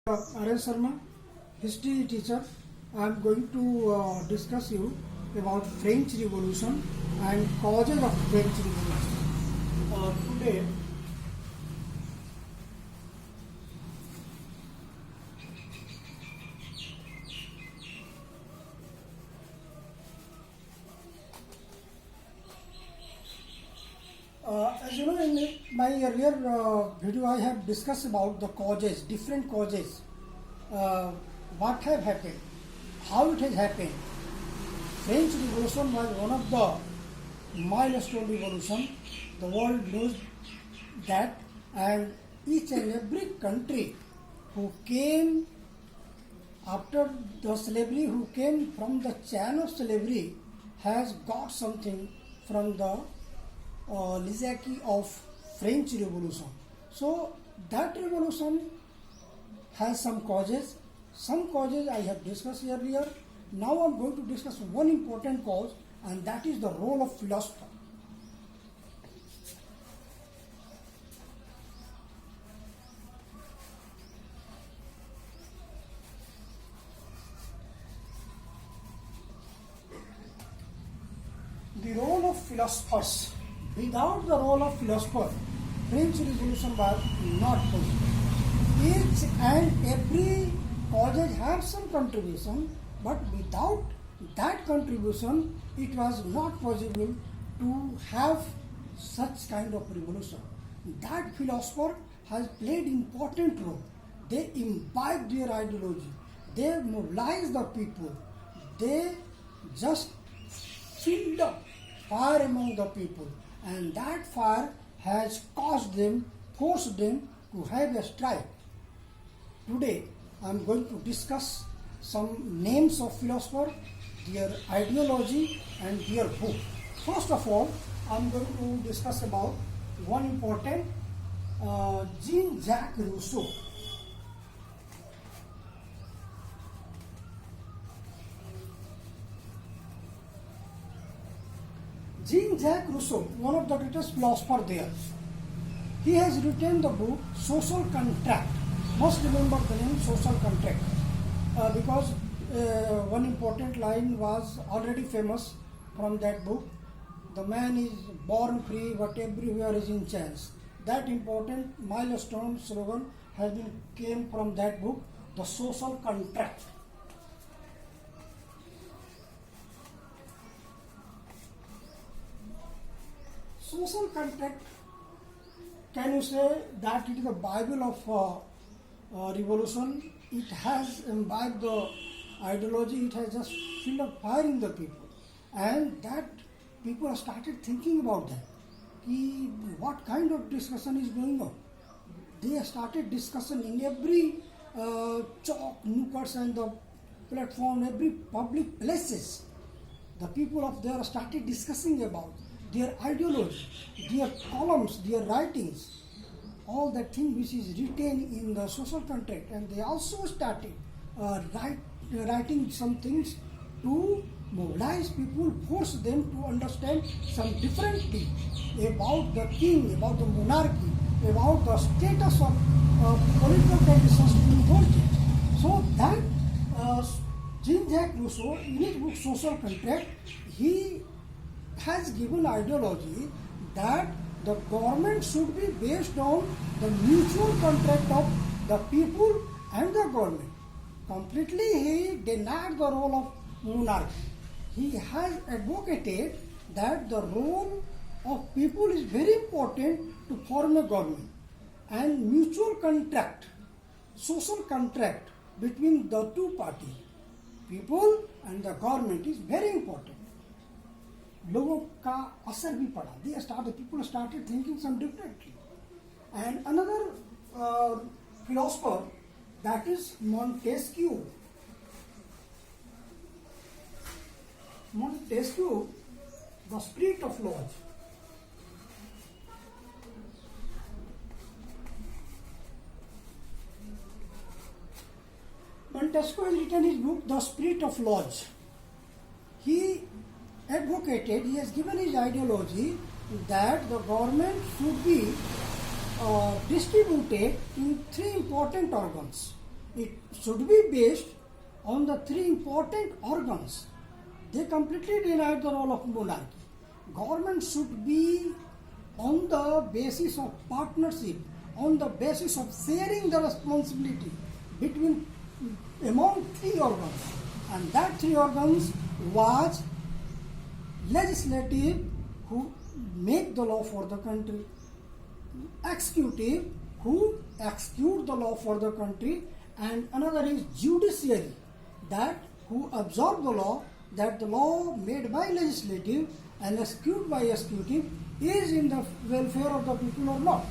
R.S. Sharma, history teacher. I am going to discuss you about French Revolution and causes of French Revolution. Today, as you know, in my earlier video, I have discussed about the causes, different causes, what have happened, how it has happened. French Revolution was one of the milestone revolution. The world knows that, and each and every country who came after the slavery, who came from the chain of slavery, has got something from the legacy of French Revolution. So that revolution has some causes. Some causes I have discussed earlier. Now I am going to discuss one important cause, and that is the role of philosopher. The role of philosophers. Without the role of philosopher, French Revolution was not possible. Each and every causes had some contribution, but without that contribution, it was not possible to have such kind of revolution. That philosopher has played important role. They imbibed their ideology. They mobilized the people. They just filled up fire among the people, and that fire has caused them, forced them to have a strike. Today, I am going to discuss some names of philosophers, their ideology, and their book. First of all, I am going to discuss about one important Jean-Jacques Rousseau. Jean-Jacques Rousseau, one of the greatest philosophers there. He has written the book Social Contract. Must remember the name Social Contract because one important line was already famous from that book. The man is born free, but everywhere is in chains. That important milestone slogan came from that book, the Social Contract. Social contract, can you say that it is the Bible of revolution? It has imbibed the ideology, it has just filled up fire in the people. And that people have started thinking about that. What kind of discussion is going on? They have started discussion in every chalk, nookers and the platform, every public places. The people of there started discussing about their ideology, their columns, their writings, all that thing which is written in the social contract. And they also started writing some things to mobilize people, force them to understand some different things about the king, about the monarchy, about the status of political conditions in those days. So that Jean-Jacques Rousseau, in his book Social Contract, he has given ideology that the government should be based on the mutual contract of the people and the government. Completely he denied the role of monarchy. He has advocated that the role of people is very important to form a government, and mutual contract, social contract between the two parties, people and the government, is very important. लोगों का असर भी पड़ा. The people started thinking some differently. And another philosopher, that is Montesquieu. Montesquieu, the spirit of lodge. Montesquieu has written his book, The Spirit of Lodge. He advocated, he has given his ideology that the government should be distributed in three important organs. it should be based on the three important organs. They completely denied the role of monarchy. Government should be on the basis of partnership, on the basis of sharing the responsibility between among three organs. And that three organs was legislative, who make the law for the country, executive, who execute the law for the country, and another is judiciary, that who absorb the law, that the law made by legislative and executed by executive is in the welfare of the people or not.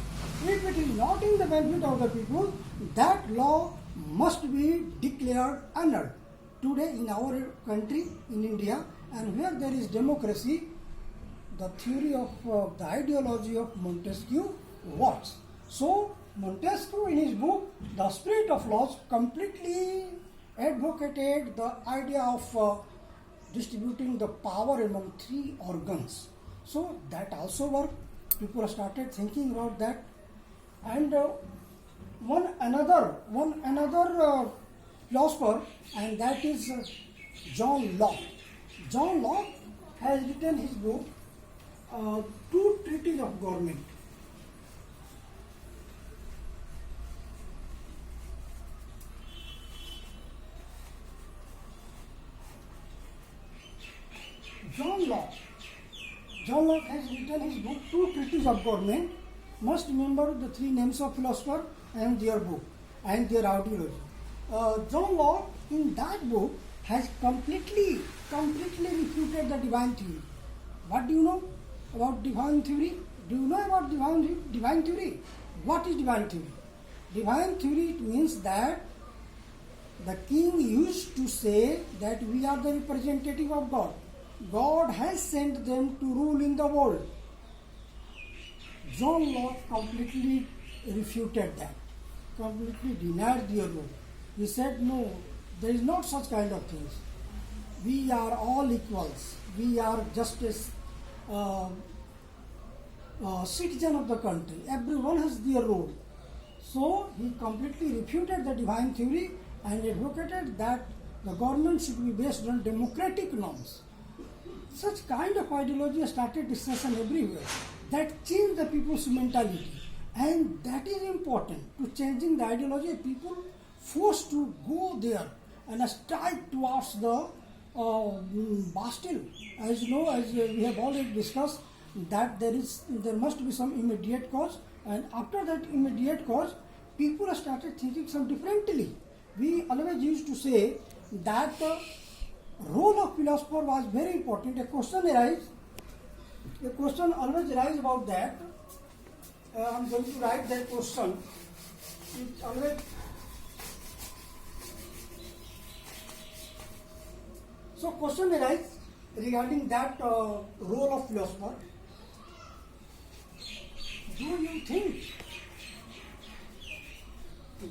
If it is not in the benefit of the people, that law must be declared annulled. Today in our country, in India, and where there is democracy, the theory of the ideology of Montesquieu works. So Montesquieu in his book The Spirit of Laws completely advocated the idea of distributing the power among three organs. So that also worked. People started thinking about that. And one another philosopher, and that is John Locke. John Locke has written his book, Two Treatises of Government. John Locke has written his book, Two Treatises of Government. Must remember the three names of philosopher and their book and their ideology. John Locke in that book has completely refuted the divine theory. What do you know about divine theory? Do you know about divine theory? What is divine theory? Divine theory means that the king used to say that we are the representative of God. God has sent them to rule in the world. John Locke completely refuted that, completely denied their rule. He said, no, there is not such kind of things. We are all equals. We are just as citizen of the country. Everyone has their role. So he completely refuted the divine theory and advocated that the government should be based on democratic norms. Such kind of ideology started discussion everywhere. That changed the people's mentality. And that is important to changing the ideology. People forced to go there and strike towards the Bastille. As you know, as we have already discussed, that there must be some immediate cause, and after that immediate cause, people started thinking some differently. We always used to say that the role of philosopher was very important. A question always arises about that. I'm going to write that question. It always. So question arises regarding that role of philosopher. Do you think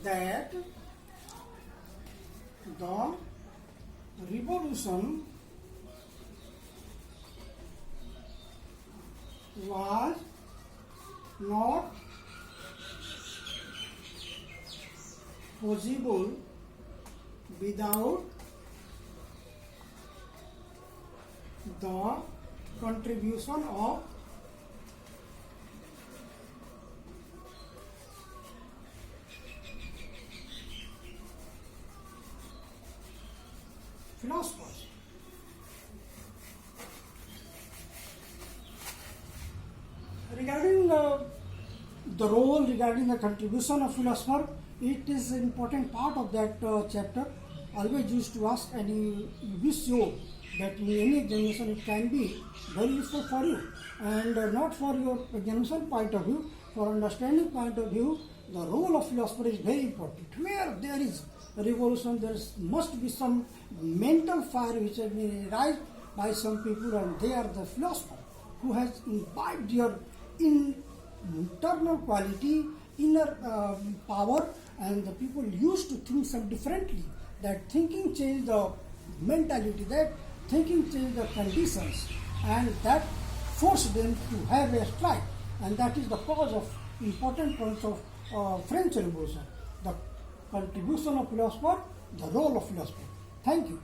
that the revolution was not possible without the contribution of philosophers? Regarding the role, regarding the contribution of philosopher, it is an important part of that chapter. Always used to ask, and you wish you that in any examination it can be very useful for you, and not for your examination point of view, for understanding point of view, the role of philosopher is very important. Where there is a revolution, there must be some mental fire which has been raised by some people, and they are the philosopher who has imbibed their internal quality, inner power, and the people used to think some differently. That thinking changed the mentality, that thinking changed the conditions, and that forced them to have a strike, and that is the cause of important points of French Revolution. The contribution of philosopher, the role of philosopher. Thank you.